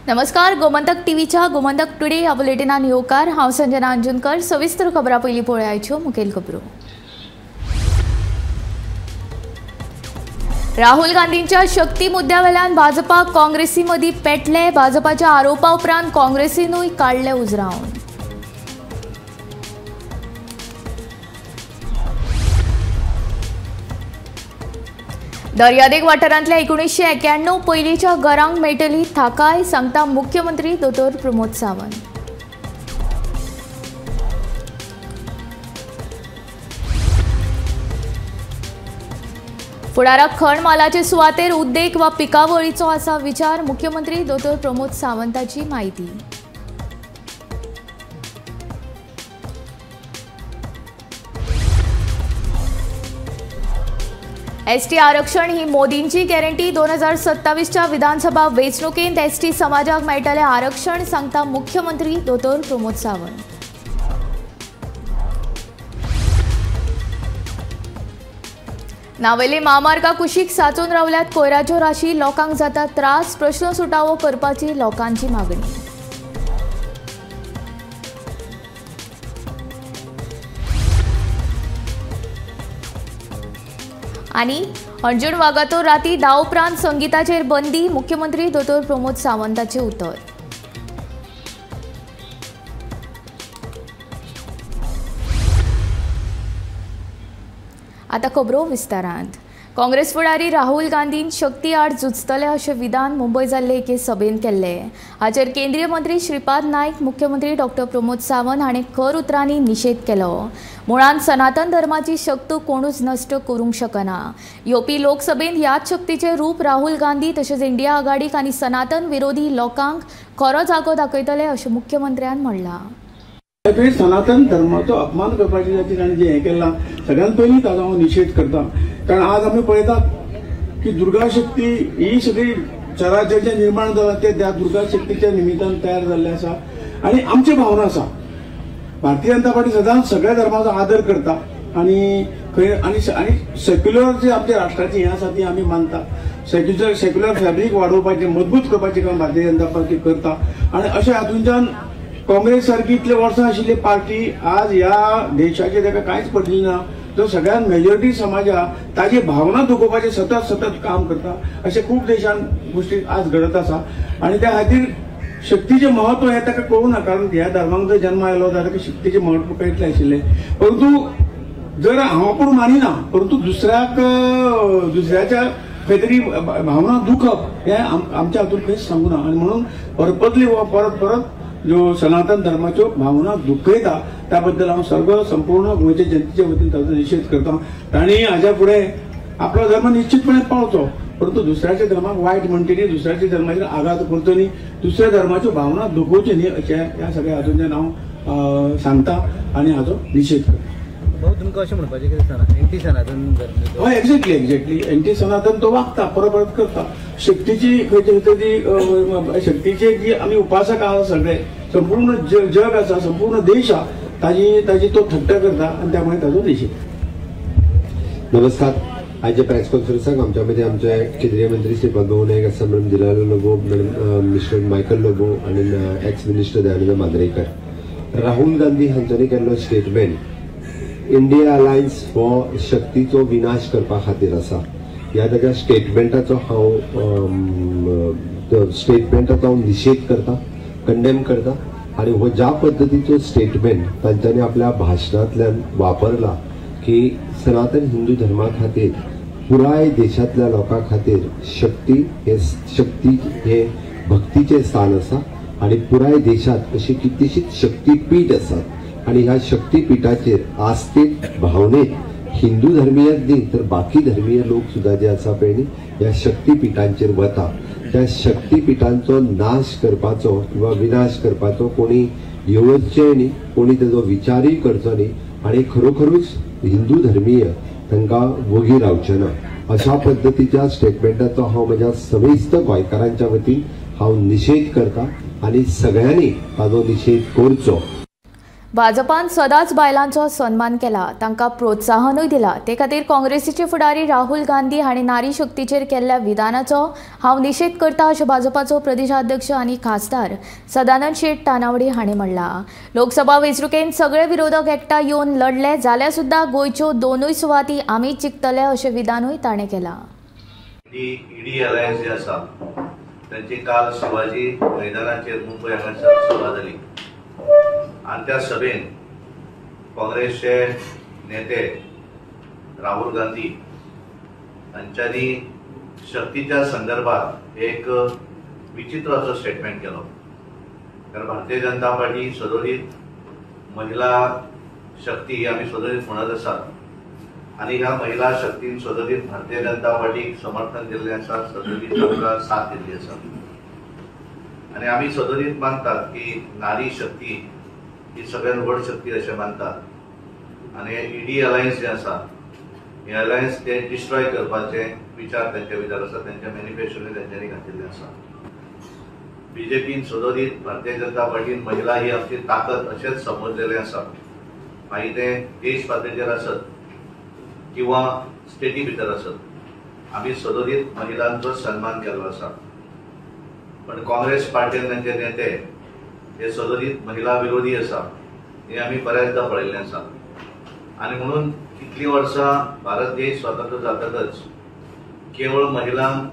नमस्कार, गोमंतक टीव्हीच्या गोमंतक टुडे ह्या बुलेटिनान येवकार। हांव संजना अंजुनकर। सविस्तर खबरां पयलीं पळोवयाच्यो मुखेल खबरो। राहुल गांधींच्या शक्ती मुद्द्यावेल्यान भाजपा काँग्रेसी मदीं पेटले। भाजपाच्या आरोपा उपरांत काँग्रेसीनूय काडले उजरावन। दर्यादेग वाठारांतल्या 1991 पयलींच्या घरांक मेळटली थाकाय, सांगता मुख्यमंत्री दोतोर प्रमोद सावंत। फुडाराक खण मालाचे सुवातेर उद्देग वा पिकावळीचो आसा विचार, मुख्यमंत्री दोतोर प्रमोद सावंताची माहिती। एसटी आरक्षण ही मोदींची गॅरंटी। 2027च्या विधानसभा वेंचणुकेंत एसटी समाजाक मेळटले आरक्षण, सांगता मुख्यमंत्री दोतोर प्रमोद सावंत। नावेली महामार्गा कुशीक साचून रावल्यात कोयराच्यो राशी, लोकांक जाता त्रास, प्रश्न सुटावो करपाची लोकांची मागणी। आणि अर्जुन वागातोर राती 10 उपरांत संगीताचेर बंदी, मुख्यमंत्री दोतोर प्रमोद सावंताचे उतर। आता खबरो विस्तारांत। काँग्रेस फुडारी राहुल गांधीन शक्ती आड झुजतले अशें विधान मुंबय जाल्ले एके सभेत केल्ले। हाचेर केंद्रीय मंत्री श्रीपाद नायक, मुख्यमंत्री डॉक्टर प्रमोद सावंत हाणें खर उतरांनी निशेध केलो। मुळांत सनातन धर्माची शक्त कोणूच नश्ट करूंक शकना। येवपी लोकसभेत ह्याच शक्तीचे रूप राहुल गांधी तशेंच इंडिया आघाडीक आनी सनातन विरोधी लोकांक खरो जागो दाखयतले अशें मुख्यमंत्र्यान म्हणलां। सनातन धर्माचो अपमान करपाची खातीर ताणें जें हें केलां, सगळ्यांत पयलीं ताचो हांव निशेध करता। कारण आज आमी पळयतात की दुर्गा शक्ती ही सगळी चराचर जें निर्माण जालां तें त्या दुर्गा शक्तीच्या निमित्तान तयार जाल्लें आसा। आनी आमची भावना आसा, भारतीय जनता पार्टी सदांच सगळ्या धर्माचो आदर करता आनी सेक्युलर जे आमच्या राष्ट्राची हें आसा ती आमी मानता। सेक्युलर फॅब्रीक वाडोवपाचें, मजबूत करपाचें काम भारतीय जनता पार्टी करता। आनी अशें हातूंतल्यान काँग्रेस सारकी इतले वर्सां आशिल्ली पार्टी आज ह्या देशाचेर ताका कांयच पडलें ना। जो सगळ्यात मेजॉरिटी समाजा ताजी भावना दुखोवपाचें सतत काम करता, अशें खूब देशांत गोष्टी आज घडत आसा। आनी त्या खातीर शक्तीचें म्हत्व हें ताका कळूना, कारण ह्या धर्माक जर जन्म आयलो जाल्यार ताका शक्तीचें म्हत्व कळटलें आशिल्लें। परंतु जर हांव आपूण मानिना, परंतु दुसऱ्याच्या खंय तरी भावना दुखप हें आमच्या हातूंत खंयच सांगूना। आनी म्हणून परत जो सनातन धर्माच्यो भावना दुखयता त्या बद्दल हांव संपूर्ण गोंयच्या जनतेच्या वतीन ताचो निशेध करता। तांणी हाच्या फुडें आपलो धर्म निश्चितपणे पाळचो, परंतु दुसऱ्याच्या धर्माक वायट म्हणटली, दुसऱ्याच्या धर्माचेर आघात करचो न्ही, दुसऱ्या धर्माच्यो भावना दुखोवच्यो न्ही अशें ह्या सगळ्या हातूंतल्यान हांव सांगता आनी हाचो निशेध करता। तुमकां अशें म्हणपाचें की एंटी सनातन धर्म? हय, एक्झॅक्टली एंटी सनातन तो वागता, परत करता। शक्तीची खंयची तरी शक्तीचे जी आमी उपासक आसा सगळे, संपूर्ण जग आसा, संपूर्ण देश आसा, ताजी तो थट्ट करता आनी त्यामुळे ताचो निशेध। नमस्कार। आजच्या प्रेस कॉन्फरन्साक आमच्या मदीं आमचे केंद्रीय मंत्री श्री भगवंत नायक आसा, madam Delilah Lobo, madam mister Michael Lobo आनी एक्स मिनिस्टर दयानंद मांद्रेकर। राहुल गांधी हांच्यांनी केल्लो स्टेटमेंट इंडिया अलायन्स हो शक्तीचो विनाश करपा खातीर आसा। ह्या ताच्या स्टेटमेंटाचो हांव निशेध करता, कंडेम करता। आनी हो ज्या पद्दतीचो स्टेटमेंट तांच्यांनी आपल्या भाशणांतल्यान वापरला की सनातन हिंदू धर्मा खातीर, पुराय देशांतल्या लोकां खातीर शक्ती हे भक्तीचें स्थान आसा आनी पुराय देशांत अशी कितलीशीच शक्तीपीठ आसात। आणि ह्या शक्तीपीठाचेर आस्थेत भावनेत हिंदू धर्मीयच न्ही तर बाकी धर्मीय लोक सुद्धा जे आसा पळय न्ही, ह्या शक्तीपीठांचेर वता। त्या शक्तीपीठांचो नाश करपाचो किंवा विनाश करपाचो कोणी येवचचें न्ही, कोणी तेजो विचारय करचो न्ही आनी खरोखरूच हिंदू धर्मीय तांकां वगी रावचे ना। अशा पद्दतीच्या स्टेटमेंटाचो हांव म्हज्या समेस्त गोंयकारांच्या वतीन हांव निशेध करता आनी सगळ्यांनी ताजो निशेध करचो। भाजपान सदांच बायलांचो सन्मान केला, तांकां प्रोत्साहनूय दिला। ते खातीर काँग्रेसीचे फुडारी राहुल गांधी हांणी नारी शक्तीचेर केल्ल्या विधानाचो हांव निशेध करता अशें भाजपाचो प्रदेशाध्यक्ष आनी खासदार सदानंद शेट तानावडे हांणी म्हणलां। लोकसभा वेंचणुकेंत सगळे विरोधक एकठांय येवन लढले जाल्यार सुद्दां गोंयच्यो दोनूय सुवाती आमीच जिखतले अशें विधानूय ताणें केलां। ईडी अलायन्स जे आसा त्यांची काल शिवाजी मैदानाचेर मुंबय हांगासर सभा जाली आणि त्या सभेन काँग्रेसचे नेते राहुल गांधी हांच्यांनी शक्तीच्या संदर्भात एक विचित्र असो स्टेटमेंट केलो। कारण भारतीय जनता पार्टी सदोदित महिला शक्ती ही आमी सदोदित म्हणत आसात आणि ह्या महिला शक्तीन सदोदित भारतीय जनता पार्टीक समर्थन दिल्लें आसा, सदोदित तांकां साथ दिल्ली आसा आणि आमी सदोदित मानतात की नारी शक्ती ही सगळ्यात व्हड शक्ती अशें मानतात आणि ईडी अलायन्स जे आसा हे अलायन्स ते डिस्ट्रॉय करपाचे विचार त्यांच्या भितर आसा, त्यांच्या मॅनिफेस्टोनी त्यांच्यानी घातिल्ले आसा। बीजेपीन सदोदित भारतीय जनता पार्टीन महिला ही आमची ताकद अशेंच समजलेले आसा, मागीर ते देश पातळीचेर आसत किंवा स्टेटी भितर आसत, आमी सदोदित महिलांचो सन्मान केल्लो आसा। पण काँग्रेस पार्टीन तांचे नेते हे सदोदित महिला विरोधी आसा, हे आमी बऱ्याचदा पळयल्लें आसा आणि म्हणून कितली वर्सां भारत देश स्वतंत्र जातकच केवळ महिलांक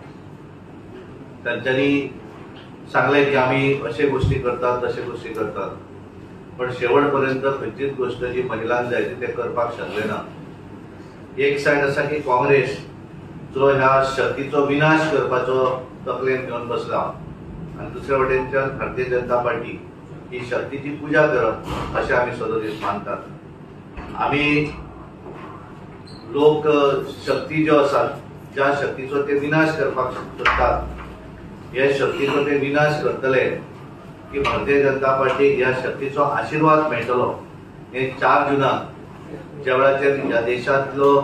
तांच्यांनी सांगले की आमी अशे गोष्टी करतात तशे गोष्टी करतात, पण शेवट पर्यंत खंयचीच गोष्ट जी महिलांक जाय ते करपाक शकले ना। एक सायड आसा की काँग्रेस जो ह्या शक्तीचो विनाश करपाचो तकलेन घेवन बसला आणि दुसऱ्या वटेनच्यान भारतीय जनता पार्टी ही शक्तीची पूजा करप अशें आमी सदोदित मानतात। आमी लोक शक्ती ज्यो आसात ज्या शक्तीचो ते विनाश करपाक सोदतात, हे शक्तीचो ते विनाश करतले की भारतीय जनता पार्टीक ह्या शक्तीचो आशीर्वाद मेळटलो। हे 4 जुनाक ज्या वेळाचेर ह्या देशांतलो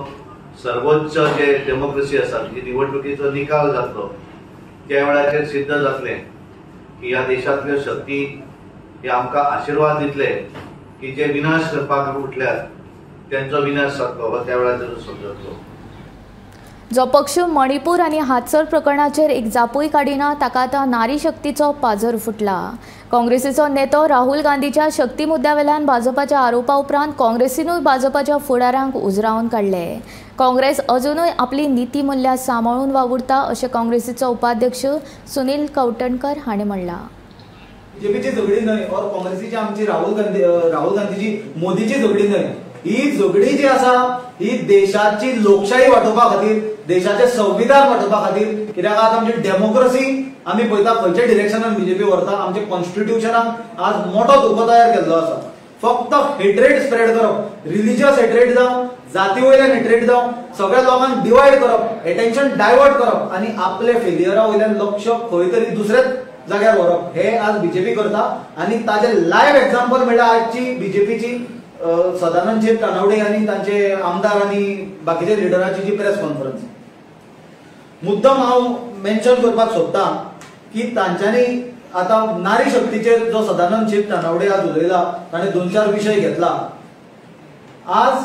सर्वोच्च जे डेमोक्रेसी आसा जी निवडणुकीचो निकाल जातलो त्या वेळाचेर सिद्ध जातले की ह्या देशांतल्यो शक्ती हे आमकां आशीर्वाद दितले की जे विनाश करपाक उठल्यात त्यांचो विनाश जातलो वा त्या वेळाचेर समजतलो। जो पक्ष मणिपूर आणि हातसर प्रकरणाचेर एक जापूय काडिना ताका आतां नारी शक्तीचो पाजर फुटला। काँग्रेसीचो नेतो राहुल गांधीच्या शक्ती मुद्द्यावेल्यान भाजपाच्या आरोपा उपरांत काँग्रेसीनूय भाजपाच्या फुडाऱ्यांक उजरावन काडले। काँग्रेस अजूनय आपली नीती मूल्यां सांबाळून वावुरता अशें काँग्रेसीचो उपाध्यक्ष सुनील कवटणकर हांणी म्हणलां। बीजेपीची झगडी न्हय और काँग्रेसीची आमची राहुल गांधीची मोदीची झगडी न्हय, ही झगडी जी आसा ही देशाची लोकशाही वाटोवपा खातीर, देशाचे संविधान वाटोवपा खातीर, कित्याक आज आमची डेमोक्रेसी आमी पळयता खंयच्या डिरेक्शनान बीजेपी व्हरता। आमचे कॉन्स्टिट्यूशनान आज मोठो धोको तयार केल्लो आसा। फक्त हेट्रेड स्प्रेड करप, रिलिजियस हेट्रेड जावं, जाती वयल्यान हेट्रेड जावं, सगळ्या लोकांक डिवायड करप, अटेन्शन डायवर्ट करप आणि आपले फेलियरा वयल्यान लक्ष खंय तरी दुसऱ्याच जाग्यार व्हरप, हे आज बीजेपी करता। आणि ताजे लायव्ह एक्झाम्पल म्हळ्यार आजची बीजेपीची सदानंद शेट तानावडे आणि तांचे आमदार आणि बाकीच्या लिडरांची जी प्रेस कॉन्फरन्स, मुद्दाम हांव मेन्शन करपाक सोदतां की तांच्यांनी आता नारी शक्तीचेर जो सदानंद शेट तानावडे आज उलयला, ताणें 2-4 विशय घेतला। आज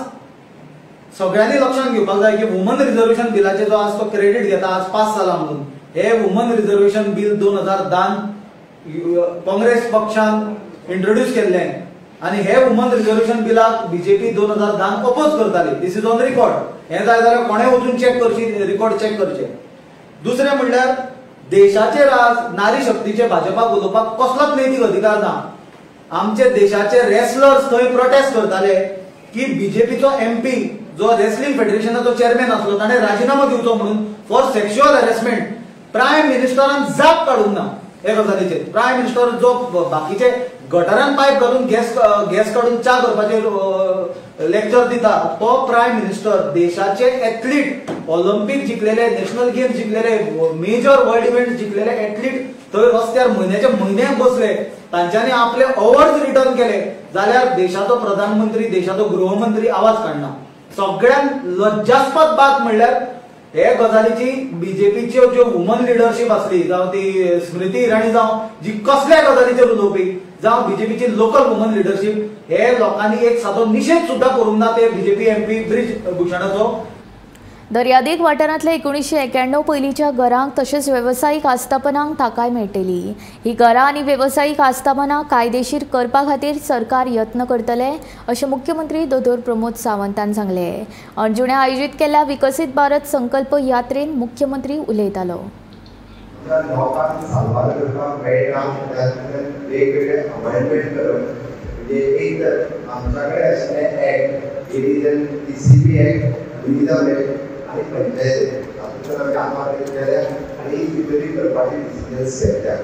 सगळ्यांनी लक्षात घेवपाक जाय की वुमन रिझर्वेशन बिलाचे जो आज तो क्रेडिट घेता आज पास जाला म्हणून, हे वुमन रिझर्वेशन बिल 2010 काँग्रेस पक्षान इंट्रोड्यूस केल्लें आणि हे वुमन रिझर्वेशन बिलाक बीजेपी 2010 अपोज करताली। दिस इज ऑन रिकॉर्ड। हे जाय जाल्यार कोणे वचून चेक करची, रिकॉर्ड चेक करचे। दुसरे म्हणल्यार देशाचेर आज नारी शक्तीचे भाजपाक उलोवपाक कसलोच नैतीक अधिकार ना। आमचे देशाचे रेसलर्स थंय प्रोटेस्ट करताले की बीजेपीचो एमपी जो रेसलिंग फेडरेशनाचो चेअरमॅन आसलो ताणें राजीनामा दिवचो म्हणून फॉर सेक्शुअल हॅरेसमेंट। प्रायम मिनिस्टरान जाप काडूंक ना हे गजालीचेर। प्रायम मिनिस्टर जो बाकीचे गटारान पायप घालून गॅस काढून चा करपाचेर लेक्चर दिता, तो प्रायम मिनिस्टर देशाचे एथलीट, ऑलिंपिक जिखलेले, नॅशनल गेम्स जिखलेले, मेजर वर्ल्ड इव्हेंट जिखलेले एथलीट थंय रस्त्यार म्हयन्याचे म्हयने बसले, तांच्यांनी आपले अवॉर्ड्स रिटर्न केले, जाल्यार देशाचो प्रधानमंत्री, देशाचो गृहमंत्री आवाज काडना। सगळ्यांत लज्जास्पद बात म्हणल्यार हे गजालीची बीजेपीच्यो ज्यो वुमन लिडरशीप आसली जावं ती स्मृती इराणी जावं जी कसल्या गजालीचेर उलोवपी, जावं बीजेपीची लोकल वुमन लिडरशिप हे लोकांनी एक सादो निषेध सुद्धा करूंक ना ते बीजेपी एमपी ब्रिज भूषणाचो. दर्यादेग वाठारांतल्या 1991 पयलींच्या घरांक तशेंच वेवसायीक आस्थापनांक थाकाय मेळटली. ही घरां आनी वेवसायीक आस्थापनां कायदेशीर करपा खातीर सरकार यत्न करतले अशें मुख्यमंत्री दोतोर प्रमोद सावंतान सांगलें. अंजुणे आयोजीत केल्ल्या विकसीत भारत संकल्प यात्रेंत मुख्यमंत्री उलयतालो. लोकांक सांबाळ करपाक मेळटा वेगवेगळे अमेंडमेंट करप म्हणजे एक तर आमच्याकडे आशिल्लें act division TCP act division act आणि पंचायत हातूंतल्यान आमी आत्महत्या केल्या आणि भितरी करपाची डिसिजन्स घेतल्या.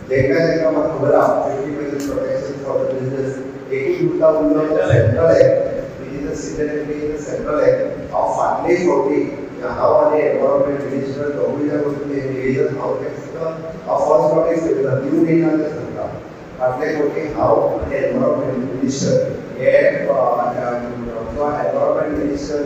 जेका म्हाका खबर आहा प्रोटेक्शन फॉर द बिजनेस एक मुद्दा उरलो central act division signatory central act हांव फाटले फावटी हांव आनी एनवायरमेंट मिनिस्टर दोगूय डिव्हिजन हांव फर्स्ट नोटीस घेतला दिवन येयना तें सांगता. फाटले फावटी हांव आनी एनवायरमेंट मिनिस्टर हे एनवायरमेंट मिनिस्टर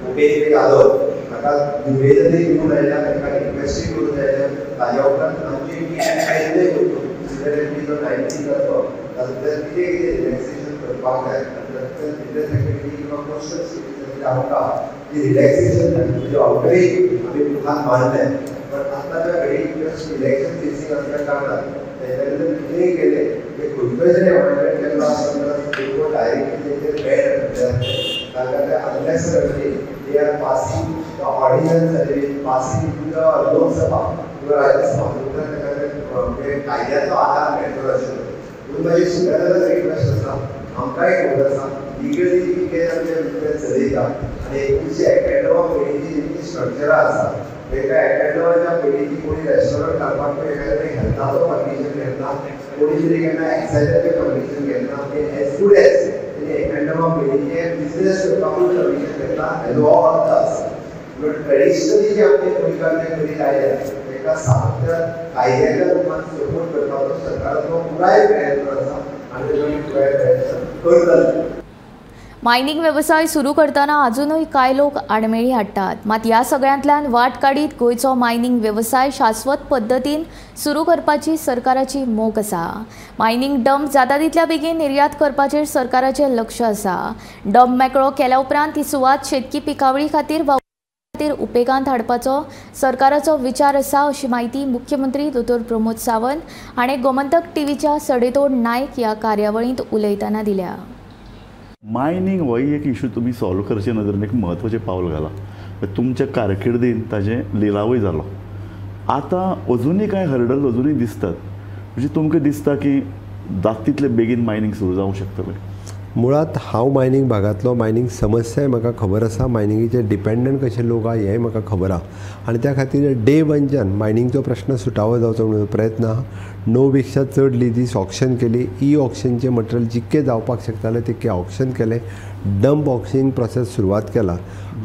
उपेंद्र यादव हाका निवेदनय दिवून आयल्या ताका रिक्वेस्टूय करून आयल्या. ताज्या उपरांत आमची केन्नाय करतो सिग्नेटरी जो 19 जातो तातूंतल्यान कितें कितें रिलॅक्सेशन करपाक जाय तातूंतल्यान बिजनेस एक्टिविटी किंवा कमर्शियल सिटीजन आमकां ती रिलॅक्सेशन म्हणजे ऑलरेडी आमी मुखार मारले. पण आतांच्या घडीक जस्ट इलेक्शन फेसिंग आसल्या कारणान तेन्ना कितेंय केलें ते खंयचोय जरी अमेंडमेंट केल्लो आसतना डायरेक्टली तेचेर बॅन ताका ते unnecessary they are passing the ordinance and passing to the Lok Sabha किंवा राज्यसभा म्हणजे कायद्याचो आधार मेळटलो अशें. पूण म्हाजी सगळ्यांना रिक्वेस्ट आसा आमकांय खबर आसा लिगली जी कितें आमचे भितर चलयता आनी 1991 पयलींची जी स्ट्रक्चरां आसा एका 91च्या पयलींची कोणी रेस्टॉरंट घालपाक एखाद्या हेल्थाचो परमिशन घेतना कोणी तरी केन्ना एक्सायजाचें परमिशन घेतना ते एज गुड एज बिजनेस करपाकूय परमिशन घेतला हेजो हो अर्थ आसा. पूण ट्रेडिशनली जे आमचे गोंयकार करीत आयले ताका सामक्या कायद्याच्या रुपान सपोर्ट करपाचो सरकाराचो पुराय प्रयत्न आसा आनी तेजो पुराय प्रयत्न करतले. मायनिंग वेवसाय सुरू करतना अजूनही कांय लोक आडमेळी हाडटात. मात ह्या सगळ्यांतल्यान वाट काडीत गोंयचो मायनिंग वेवसाय शाश्वत पद्दतीन सुरू करपाची सरकाराची मोख आसा. मायनिंग डंप जाता तितल्या बेगीन निर्यात करपाचेर सरकाराचें लक्ष आसा. डंप मेकळो केल्या उपरांत ती सुवात शेतकी पिकावळी खातीर उपेगांत हाडपाचो सरकाराचो विचार आसा अशी माहिती मुख्यमंत्री दोतोर प्रमोद सावंत हाणें गोमंतक टीव्हीच्या सडेतोड नायक ह्या कार्यावळींत उलयतना दिल्या. मायनिंग हो एक इशू तुमी सॉल्व करचे नदरेन एक म्हत्वाचें पावल घाला. तुमच्या कारकिर्दीन ताजें लिलावय जालो. आतां अजुनूय कांय हर्डल अजुनूय दिसतात म्हणजे तुमकां दिसता की जाता तितले बेगीन मायनिंग सुरू जावंक शकतलें. मुळात हांव मायनिंग भागांतलो मायनिंग समस्याय म्हाका खबर आसा. मायनिंगेचे डिपेंडंट कशे लोक आहा हेंय म्हाका खबर आहा आनी त्या खातीर डे वनच्यान मायनिंगचो प्रश्न सुटावो जावचो म्हणून प्रयत्न आहा. 9 पेक्षा चड लिजीस ऑक्शन केली. ऑक्शनचे मटेरियल जितके जावपाक शकताले तितके ऑक्शन केले. डंप ऑक्शनिंग प्रोसेस सुरवात केला.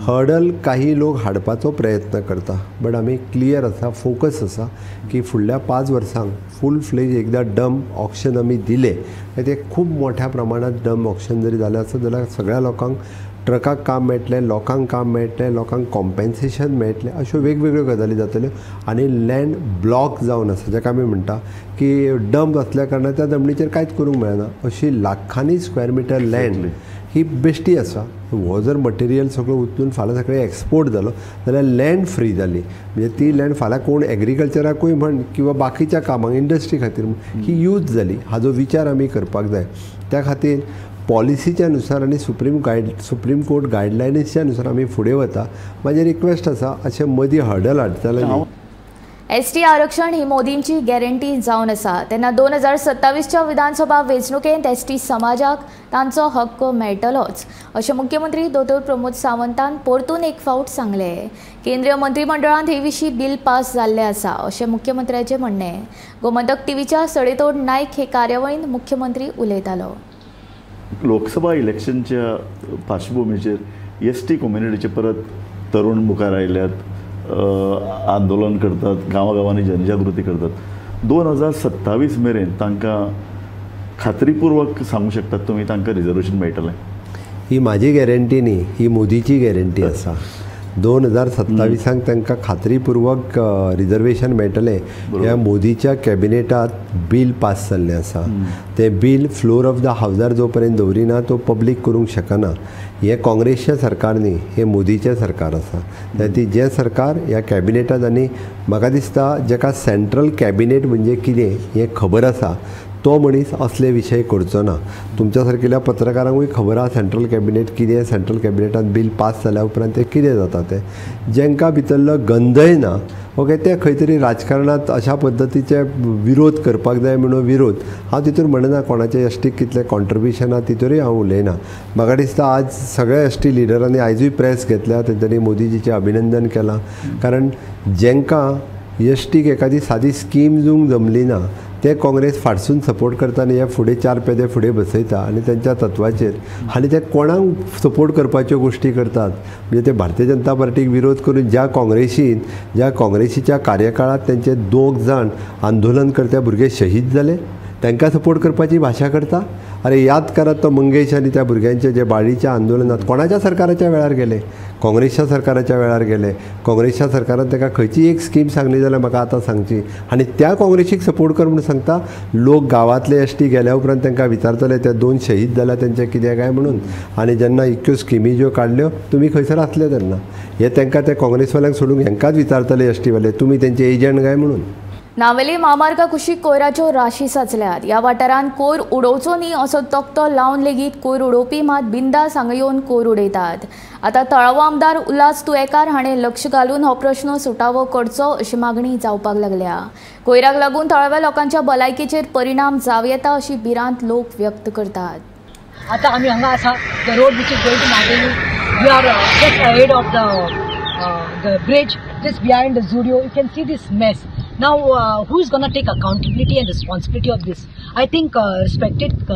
हर्डल काही लोक हाडपाचो प्रयत्न करता बट आमी क्लियर आसा फोकस आसा की फुडल्या 5 वर्सांक फूल फ्लेज एकदा डंप ऑक्शन आमी दिले ते खूब मोठ्या प्रमाणात डंप ऑक्शन जरी जालें आसत जाल्यार सगळ्या लोकांक ट्रकाक काम मेळटलें, लोकांक काम मेळटलें, लोकांक कॉम्पेन्सेशन मेळटलें, अश्यो वेगवेगळ्यो गजाली जातल्यो आनी लँड ब्लॉक जावन आसा जाका आमी म्हणटा की डंप आसल्या कारणान त्या जमनीचेर कांयच करूंक मेळना. अशी लाखांनी स्क्वेअर मिटर लँड ही बेश्टी आसा. हो जर मटेरियल सगळो उचलून फाल्यां सकाळीं एक्सपोर्ट जालो जाल्यार लँड फ्री जाली. म्हणजे ती लँड फाल्यां कोण एग्रीकल्चराकूय म्हण किंवा बाकीच्या कामांक इंडस्ट्री खातीर ही यूज जाली. हाजो विचार आमी करपाक जाय. त्या खातीर पॉलिसीच्या नुसार आनी सुप्रीम कोर्ट गायडलायन्सच्या नुसार आमी फुडें वता. म्हाजी रिक्वेस्ट आसा अशें मदीं हर्डल हाडटाले. एसटी आरक्षण ही मोदींची गॅरंटी जावन आसा तेन्ना 2027च्या विधानसभा वेंचणुकेंत एसटी समाजाक तांचो हक्क मेळटलोच अशें मुख्यमंत्री दोतोर प्रमोद सावंतान परतून एक फावट सांगलें. केंद्रीय मंत्रिमंडळांत हे विशीं बिल पास जाल्लें आसा अशें मुख्यमंत्र्याचें म्हणणें. गोमंतक टीव्हीच्या सडेतोड नायक हे कार्यावळींत मुख्यमंत्री उलयतालो. लोकसभा इलेक्शनच्या पार्श्वभूमीचेर एसटी कम्युनिटीचे परत तरुण मुखार आयल्यात, आंदोलन करतात, गांवागांवांनी जनजागृती करतात. 2027 मेरेन तांकां खात्रीपूर्वक सांगूं शकतात तुमी तांकां रिजर्वेशन मेळटलें? ही म्हाजी गॅरंटी न्ही, ही मोदीची गॅरंटी आसा. 2027 तांकां खात्रीपूर्वक रिजर्वेशन मेळटलें ह्या मोदीच्या कॅबिनेटात बील पास जाल्लें आसा. तें बील फ्लोर ऑफ द हावजार जो पर्यंत दवरिना तो पब्लीक करूंक शकना. हें काँग्रेसचें सरकार न्ही, हें मोदीचें सरकार आसा. ती जें सरकार ह्या कॅबिनेटात आनी म्हाका दिसता जेका सेंट्रल कॅबिनेट म्हणजे कितें हें खबर आसा तो मनीस असले विशय करचो ना. तुमच्या सारकेल्या पत्रकारांकूय खबर आसा सेंट्रल कॅबिनेट कितें, सेंट्रल कॅबिनेटान बील पास जाल्या उपरांत तें कितें जाता तें. जेंकां भितरलो गंधय ना ओके ते खंय तरी राजकारणांत अशा पद्दतीचे विरोध करपाक जाय म्हणून विरोध. हांव तितूर म्हणना कोणाचे एसटीक कितलें कॉन्ट्रिब्युशन आहा तितूरय हांव उलयना. म्हाका दिसता आज सगळ्या एसटी लिडरांनी आयजूय प्रेस घेतल्या तेंच्यांनी मोदीजीचें अभिनंदन केलां. कारण जेंकां एसटीक एखादी सादी स्कीम दिवंक जमली ना ते काँग्रेस फाटसून सपोर्ट करता आनी हे फुडें 4 पेदे फुडें बसयता आनी तेंच्या तत्वाचेर आनी ते कोणाक सपोर्ट करपाच्यो गोश्टी करतात. म्हणजे ते भारतीय जनता पार्टीक विरोध करून ज्या काँग्रेसीच्या कार्यकाळात तेंचे 2 जाण आंदोलनकर्ते भुरगे शहीद जाले तांकां सपोर्ट करपाची भाशा करता. अरे याद करात तो मंगेश आनी त्या भुरग्यांचे जे बाळीच्या आंदोलनात कोणाच्या सरकाराच्या वेळार गेले, काँग्रेसच्या सरकाराच्या वेळार गेले. काँग्रेसच्या सरकारान ताका खंयची एक स्कीम सांगली जाल्यार म्हाका आतां सांगची आनी त्या काँग्रेसीक सपोर्ट कर म्हणून सांगता. लोक गांवांतले एसटी गेल्या उपरांत तांकां विचारतले ते 2 शहीद जाल्या तेंचे कितें काय म्हणून. आनी जेन्ना इतक्यो स्किमी ज्यो काडल्यो तुमी खंयसर आसले तेन्ना हे तांकां ते काँग्रेसवाल्यांक सोडून हेंकांच विचारतले एसटीवाले तुमी तेंचे एजंट काय म्हणून. नावेली महामार्गा कुशीक कोयराच्यो राशी साचल्यात. ह्या वाठारांत कोयर उडोवचो न्ही असो तक्तो लावन लेगीत कोयर उडोवपी मात बिंदास हांगा येवन कोयर उडयतात. आतां तळावो आमदार उल्हास तुयेकार हाणें लक्ष घालून हो प्रश्न सुटावो करचो अशी मागणी जावपाक लागल्या. कोयराक लागून थळाव्या लोकांच्या भलायकेचेर परिणाम जाव येता अशी भिरांत लोक व्यक्त करतात. आतां आमी हांगा आसा the road which is going to Naveli. We are just ahead of the bridge just behind the Zudio. You can see this mess. Now, who is going to take accountability and responsibility of this? I think respected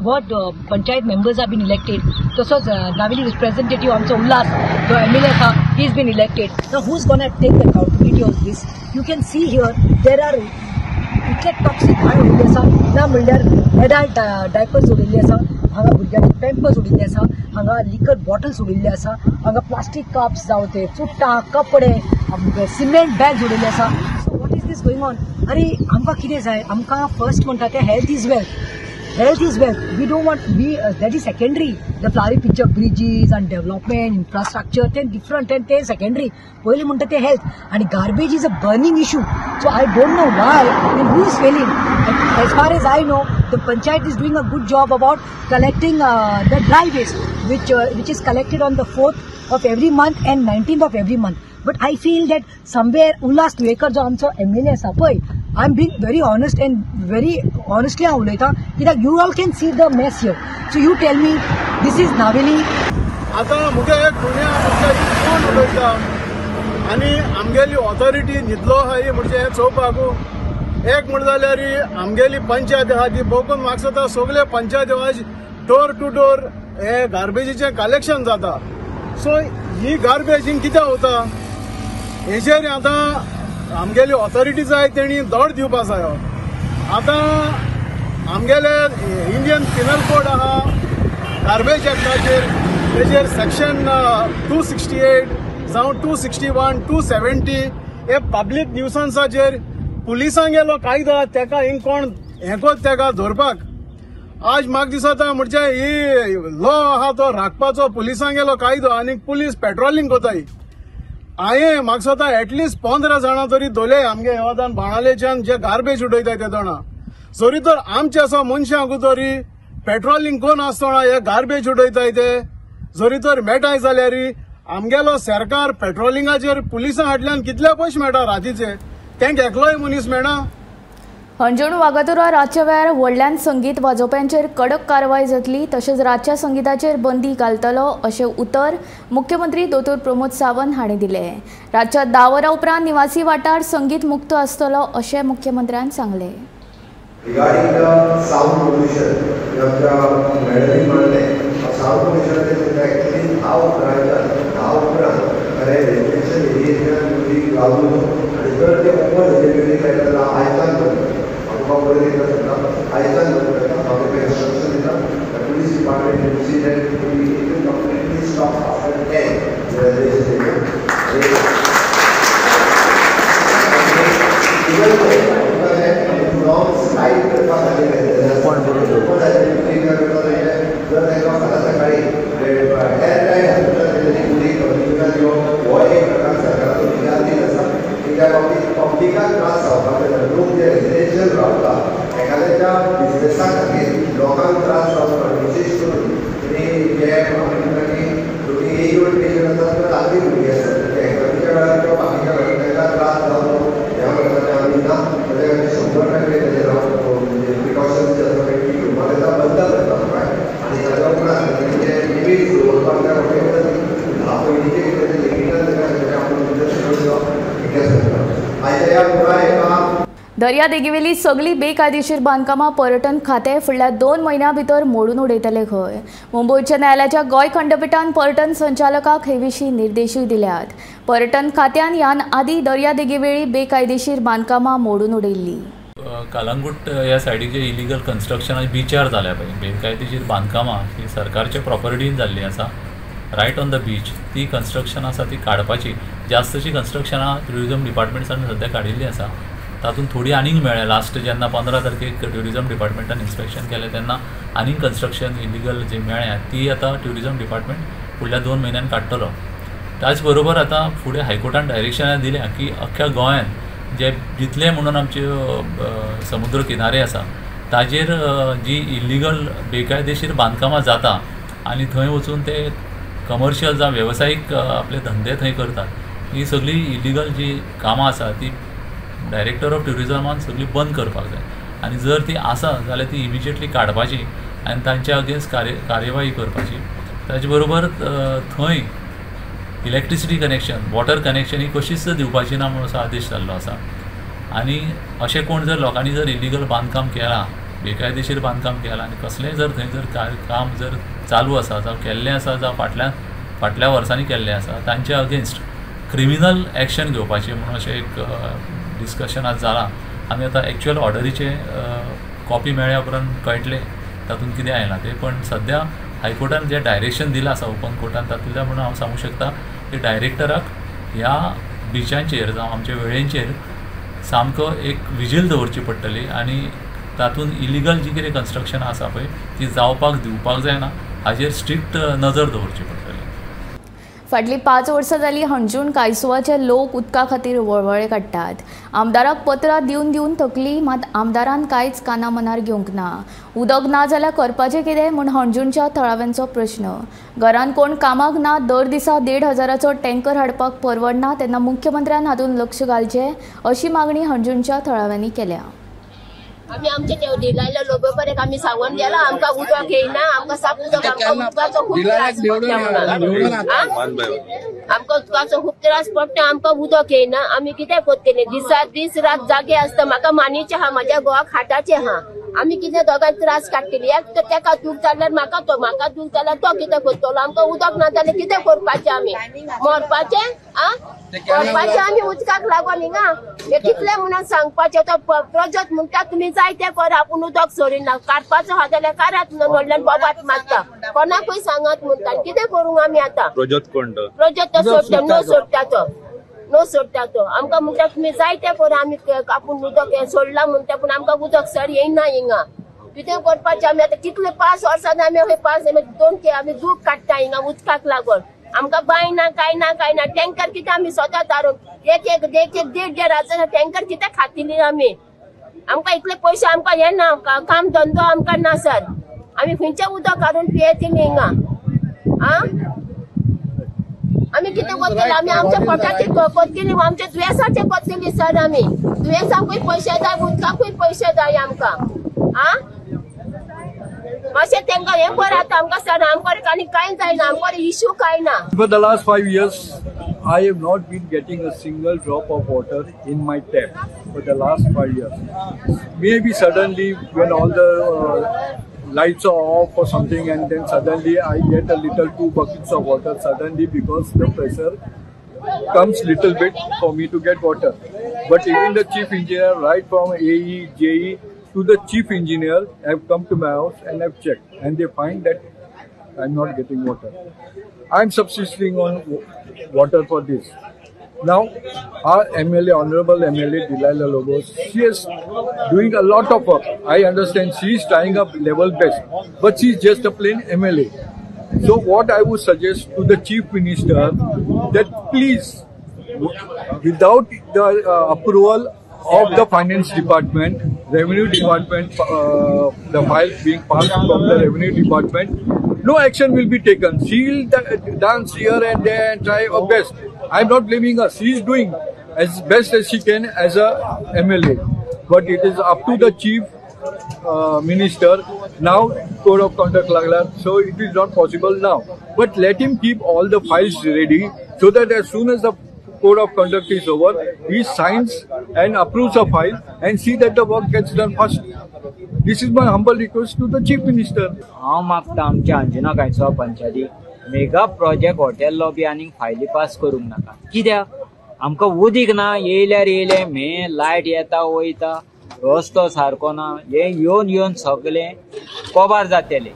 what panchayat members have been elected. So, Naveli representative also Ullas, the MLA, he's been elected. Now, who's going to take the accountability of this? You can see here, there are toxic ना म्हणल्यार adult diapers उडिल्ले आसा, हांगा भुरग्यांचे पॅम्पर्स उडिल्ले आसा, हांगा लिकर bottles उडिल्ले आसा, हांगा प्लास्टीक कप्स जावं ते चुट्टां कपडे सिमेंट बॅग्स उडिल्ले आसा. What is this going on? अरे आमकां कितें जाय? आमकां फर्स्ट म्हणटा ते health is wealth. Health is wealth. We don't want that is secondary. The flowery picture bridges and development, infrastructure, then different and they secondary. Pahile munta te health and garbage is a burning issue. So I don't know why and who is failing. And as far as I know, the panchayat is doing a good job about collecting the dry waste, which is collected on the 4th of every month and 19th of every month. But I feel that somewhere Ullas Tuekar jo amcho MLA asa pay, I'm being very honest and very honestly I ulayta that you all can see the mess here. So you tell me, this is Naveli. आता मुगे एक दुनिया कोण उलयता आनी आमगेली authority न्हिदलो आहा ही म्हणजे हे चोवपाकू. एक म्हण जाल्यार आमगेली पंचायत आहा ती पळोवन म्हाका दिसता सगळे पंचायती डोर टू डोर हे गार्बेजीचे कलेक्शन जाता. सो ही गार्बेज कितें वता हेजेर आतां आमगेली ऑथॉरिटीज आहाय तेणी दड दिवपा जाय. आतां आमगेले इंडियन पिनल कोड आहा गार्बेज एक्टाचेर तेजेर सेक्शन 268 जावं 261 270 हे पब्लीक न्यूसन्साचेर पुलिसांक गेलो कायदा तेका हिंग कोण हेकोच तेका धरपाक. आज म्हाका दिसता म्हणजे ही लॉ आहा तो राखपाचो पुलिसांक गेलो कायदो आनी पुलीस पेट्रोलिंग कोताय. हांवें म्हाका दिसता एटलिस्ट 15 जाणां तरी दोले आमगे येवादान बाणालेच्यान जे गार्बेज उडयताय ते जाणा. जरी तर आमचे असो मनशांकू तरी पेट्रोलिंग कोण आसतना हे गार्बेज उडयताय ते जरी तर मेळटाय जाल्यार आमगेलो सरकार पेट्रोलिंगाचेर पुलिसां फाटल्यान कितले पयशे मेळटा रातीचे तेंक एकलोय मनीस मेळना. अंजूण वागातोरा रातच्या वेळार व्हडल्यान संगीत वाजोवप्यांचेर कडक कारवाय जातली तशेंच रातच्या संगीताचेर बंदी घालतलो अशें उतर मुख्यमंत्री दोतोर प्रमोद सावंत हांणी दिलें. रातच्या 10 वरां उपरांत निवासी वाठार संगीत मुक्त आसतलो अशें मुख्यमंत्र्यान सांगलें. Regarding the sound pollution, sound pollution is actually how residential areas will be traveled. And the police department will see that it will completely stop after 10. जे आमी म्हणटा की दोनी एक पेशंट आसता तो तांती भुरगीं आसतात एक्झामीच्या वेळार किंवा बाकीच्या वेळार तांकां त्रास जावं ह्या वेळार आमी ना म्हणजे 100% तेजेर म्हणजे प्रिकॉशन्स जे आसा ते घेवपाक येता बंद करता कळ्ळें आनी ताच्या उपरांत तेंचे लिमीट दवरपाक जाय ह्या पयलींचे कितें लिमिटान ताका आपूण कितें करता आयच्या ह्या पुराय एका दर्या देगेवेली सगळी बेकायदेशीर बांदकामां पर्यटन खातें फुडल्या 2 म्हयन्यां भितर मोडून उडयतले खंय. मुंबय उच्च न्यायालयाच्या गोंय खंडपीठान पर्यटन संचालकाक हे विशीं निर्देशूय दिल्यात. पर्यटन खात्यान ह्या आदीं दर्या देगेवेळी बेकायदेशीर बांदकामां मोडून उडयल्ली. कालांगूट ह्या सायडीक जे इलिगल कन्स्ट्रक्शन बीचार जाल्या पळय बेकायदेशीर बांदकामां ही सरकारच्या प्रॉपर्टीन जाल्ली आसा रायट ऑन द बीच. ती कन्स्ट्रक्शन आसा ती काडपाची जास्तशी कन्स्ट्रक्शनां ट्युरिजम डिपार्टमेंटान सद्या काडिल्ली आसा. तातूंत थोडी आनीक मेळ्ळें लास्ट जेन्ना 15 तारखेक ट्युरिजम डिपार्टमेंटान इन्स्पेक्शन केलें तेन्ना आनीक कन्स्ट्रक्शन इलिगल जी मेळ्ळें ती आतां ट्युरिजम डिपार्टमेंट फुडल्या 2 म्हयन्यान काडटलो. त्याच बरोबर आतां फुडें हायकोर्टान डायरेक्शनां दिल्या की अख्ख्या गोंयांत जे जितले म्हणून आमचे समुद्र किनारे आसा ताजेर जी इलिगल बेकायदेशीर बांदकामां जाता आनी थंय वचून ते कमर्शियल जावं वेवसायीक आपले धंदे थंय करतात ही सगळी इलिगल जी कामां आसा ती डायरेक्टर ऑफ ट्युरिजमान सगळी बंद करपाक जाय आनी जर ती आसा जाल्यार ती इमिजिएटली काडपाची आनी तांच्या अगेन्स्ट कार्यवाही करपाची. ताचे बरोबर थंय इलेक्ट्रिसिटी कनेक्शन वॉटर कनेक्शन ही कशीच दिवपाची ना म्हणून असो आदेश जाल्लो आसा. आनी अशें कोण जर लोकांनी जर इलिगल बांदकाम केलां बेकायदेशीर बांदकाम केलां आनी कसलेंय जर थंय जर काम जर चालू आसा जावं केल्लें आसा जावं फाटल्या वर्सांनी केल्लें आसा तांच्या अगेन्स्ट क्रिमिनल एक्शन घेवपाची म्हणून अशें एक डिस्कशन आज जाला. आमी आतां एक्चुअल ऑर्डरीचे कॉपी मेळ्ळ्या उपरांत कळटलें तातूंत कितें आयलां तें. पण सद्या हायकोर्टान जें डायरेक्शन दिलां आसा ओपन कोर्टान तातूंतल्यान म्हणून हांव सांगूं शकता की डायरेक्टराक ह्या बिचांचेर जावं आमच्या वेळेंचेर सामको एक विजील दवरची पडटली आनी तातूंत इलिगल जी कितें कन्स्ट्रक्शनां आसा पळय ती जावपाक दिवपाक जायना हाजेर स्ट्रिक्ट नजर दवरची पडटली. फाटलीं 5 वर्सां जालीं हणजूण कांयसुवाचे लोक उदका खातीर वळवळे काडटात. आमदाराक पत्रां दिवन दिवन थकली मात आमदारान कांयच काना मनार घेवंक ना. उदक ना जाल्यार करपाचें कितें म्हूण हणजूणच्या थळाव्यांचो प्रश्न. घरान कोण कामाक ना दर दिसा 1,500 टँकर हाडपाक परवडना तेन्ना मुख्यमंत्र्यान हातूंत लक्ष घालचें अशी मागणी हणजूणच्या थळाव्यांनी केल्या. आम्ही आमचे दिलायला लोबेपर्यंत आम्ही सांगून गेला आमका उदक येईना आमका साप उदक आमका उदकाचो खूप त्रास पडटा आमका उदकाचो खूप त्रास पडटा आमका उदक येईना आम्ही कितें करतले दिसा दीस रात जागे आसता म्हाका मानीचे हा माझ्या गोवाक हाटाचे हा आम्ही कितें दोगां त्रास काडटली एक तर तेका दूख जाल्यार म्हाका दूख जाल्यार तो कितें करतलो आमका उदक ना जाल्यार कितें करपाचें आमी मरपाचें करपाचें आमी उदकाक लागून हिंगा हे कितले म्हणून सांगपाचें तो प्रोजेक्ट म्हणटा तुमी जाय तें करा आपूण उदक सोडिना काडपाचो हा जाल्यार कारात व्हडल्यान बोबात मारता कोणाकूय सांगात म्हणटा कितें करूंक आमी आतां प्रोजेक्ट कोण तो प्रोजेक्ट तो सोडटा नो सोडटा तो आमकां म्हणटा तुमी जाय तें करा आमी आपूण उदक हें सोडला म्हणटा पूण आमकां उदक सर येयना हिंगा कितें करपाचें आमी आतां कितले 5 वर्सां आमी हे 5 2 आमी दूख काडटा हिंगा उदकाक लागून आमकां बांय ना काय ना टँकर कितें आमी स्वता तारून एक 1,500 टँकर कितें खातिली आमी आमकां इतले पयशे आमकां हे ना काम धंदो आमकां ना सर आमी खंयचें उदक काडून पियेतली हिंगा आमी कितें करतली आमी आमच्या पोटाचेर करतली आमच्या दुयेंसाचेर करतली सर आमी दुयेंसाकूय पयशे जाय उदकाकूय पयशे जाय आमकां मातशें तेंकां हें कर आतां आमकां सर आमकां आनी कांय जायना आमकां इश्यू कांय ना. For the last 5 years, I have not been getting a single drop of water in my tap for the last 5 years. Maybe suddenly when all the lights are off or something and then suddenly I get a little 2 buckets of water suddenly because the pressure comes little bit for me to get water. But even the chief engineer right from AE, JE to the chief engineer have come to my house and have checked and they find that I'm not getting water. I'm subsisting on water for this. Now, our MLA, Honorable MLA Delilah Lobos, she is doing a lot of work. I understand she is trying up level best, but she is just a plain MLA. So what I would suggest to the Chief Minister that please, without the approval of the Finance Department, Revenue Department, the file being passed from the Revenue Department, no action will be taken. She will dance here and there and try her best. I am not blaming her. She is doing as best as she can as a MLA. But it is up to the chief minister. Now code of conduct lagla, so it is not possible now. But let him keep all the files ready so that as soon as the code of conduct is over, he signs and approves a file and see that the work gets done fast. This is my humble request to the chief minister. हांव मागता आमच्या अंजुना गायचो पंचायती mega project hotel lobby आनी फायली pass करूंक नाका. कित्याक आमकां उदीक ना, येयल्यार येयले मे लायट येता वयता, रस्तो सारको ना, हे येवन सगळे कोबार जातले.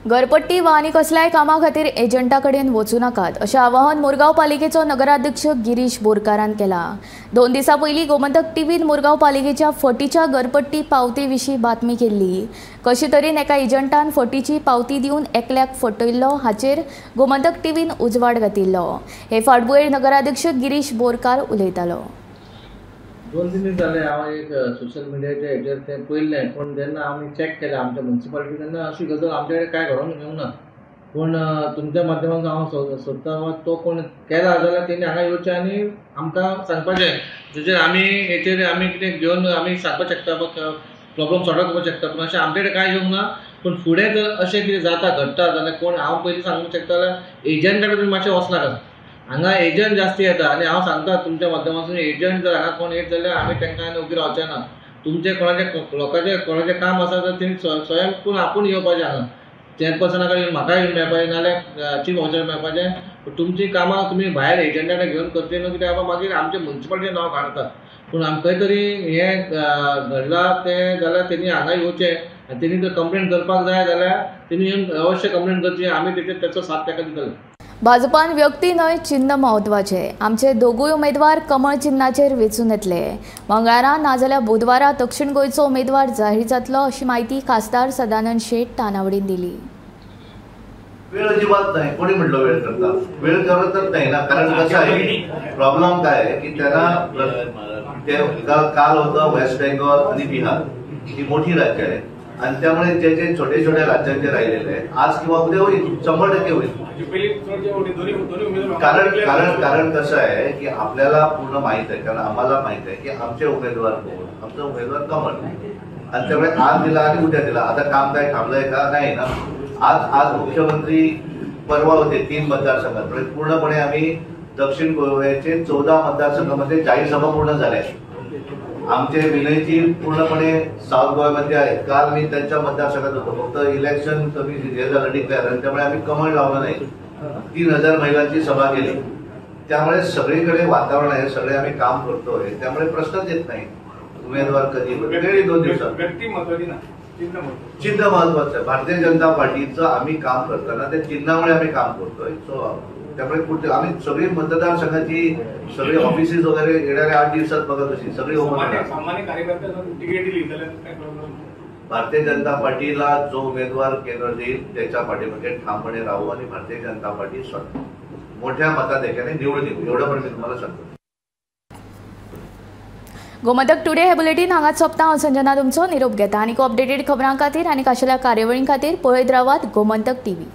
घरपट्टी वा आनी कसल्याय कामा खातीर एजंटा कडेन वचूं नाकात अशें आवाहन मुरगांव पालिकेचो नगराध्यक्ष गिरीश बोरकारान केलां. 2 दिसां पयलीं गोमंतक टीव्हीन मुरगांव पालिकेच्या फटीच्या घरपट्टी पावते विशीं बातमी केल्ली. कशे तरेन एका एजंटान फटीची पावती दिवन एकल्याक फटयल्लो हाचेर गोमंतक टीव्हीन उजवाड घातिल्लो. हे फाटभुंयेर नगराध्यक्ष गिरीश बोरकार उलयतालो. 2 दीस जाले हांव एक सोशल मिडियाच्या हेचेर तें पळयल्लें, पूण जेन्ना आमी चॅक केलें आमच्या म्युनिसिपालिटी तेन्ना अशी गजाल आमचे कडेन कांय घडोवन येवंक ना. पूण तुमच्या माध्यमांतल्यान हांव सोदतां तो कोण केला जाल्यार तेणी हांगा येवचें आनी आमकां सांगपाचें, जेचेर आमी हेचेर आमी कितें घेवन आमी सांगपाक शकता, प्रॉब्लम सॉर्ट आउट करपाक शकता. पूण अशें आमचे कडेन कांय येवंक ना. पूण फुडें जर अशें कितें जाता घडटा जाल्यार कोण हांव पयलीं सांगूंक शकता जाल्यार एजंटा कडेन मातशें वचनाकात. हांगा एजंट जास्ती येता आनी हांव सांगता तुमच्या माध्यमांतून एजंट जर हांगा कोण येत जाल्यार आमी तांकां आनी उबी रावचे ना. तुमचे कोणाचे लोकांचे कोणाचें काम आसा तर तेणी स्वयं करून आपूण येवपाचें हांगा. चेअरपर्सना कडेन म्हाका येवन मेळपाचें नाल्यार चीफ ऑफिसर मेळपाचें. तुमची कामां तुमी भायर एजंटा कडेन घेवन करचे न्हू, कित्याक मागीर आमचे म्युनिसिपालिटीचें नांव काडटा. पूण खंय तरी हें घडलां तें जाल्यार तेणी हांगा येवचें आनी तेणी जर कंप्लेन करपाक जाय जाल्यार तेणी येवन अवश्य कंप्लेन करची. आमी तेचो साथ ताका दितले. भाजपान व्यक्ती न्हय चिन्ह म्हत्वाचे. आमचे दोगूय उमेदवार कमळ चिन्हाचेर वेंचून येतले. मंगळारा नाजाल्यार बुधवारा दक्षिण गोंयचो उमेदवार जाहीर जातलो अशी माहिती खासदार सदानंद शेट तानावडीन दिली. वेळ अजिबात नाही. कोणी म्हटलं वेळ करता? वेळ करतच नाही ना. कारण कसं आहे, प्रॉब्लेम काय आहे की त्यांना काल होतं वेस्ट बेंगॉल आणि बिहार ही मोठी राज्य आहे आणि त्यामुळे जे जे छोटे छोटे राज्यांचे राहिलेले आहे आज किंवा उद्या होईल, 100% होईल. कारण कसं आहे की आपल्याला पूर्ण माहित आहे, कारण आम्हाला माहित आहे की आमचे उमेदवार कोण, आमचा उमेदवार कमळ आणि त्यामुळे आज दिला आणि उद्या दिला. आता काम काय थांबलंय का? नाही ना. आज मुख्यमंत्री परवा होते 3 मतदारसंघात. पूर्णपणे आम्ही दक्षिण गोव्याचे 14 मतदारसंघामध्ये जाहीर सभा पूर्ण झाल्या. आमचे विनयजी पूर्णपणे साऊथ गोव्यामध्ये आहेत. काल मी त्यांच्या मतदारसंघात होतो. फक्त इलेक्शन कमी हे झालं डिक्लेअर आणि त्यामुळे आम्ही कमळ लावलं नाही. 3000 महिलांची सभा केली. त्यामुळे सगळीकडे वातावरण आहे, सगळे आम्ही काम करतोय. त्यामुळे प्रश्नच येत नाही उमेदवार कधी 2 दिवसात. चिन्ह महत्वाचं आहे. भारतीय जनता पार्टीचं आम्ही काम करताना त्या चिन्हामुळे आम्ही काम करतोय. सो त्यामुळे कुठे आम्ही सगळी मतदारसंघाची सगळी ऑफिसेस वगैरे येणाऱ्या 8 दिवसात बघत असेल सगळी भारतीय जनता पार्टीला जो उमेदवार केंद्र देईल त्याच्या पाठीमागे ठामपणे राहू आणि भारतीय जनता पार्टी मोठ्या मताधिक्याने निवडून येऊ एवढं पण मी तुम्हाला सांगतो. गोमंतक टुडे हे बुलेटिन हांगाच सोंपता. हांव संजना तुमचो निरोप घेता. आनी अपडेटेड खबरां खातीर आनी खाशेल्या कार्यावळीं खातीर पळयत रावात गोमंतक टीव्ही.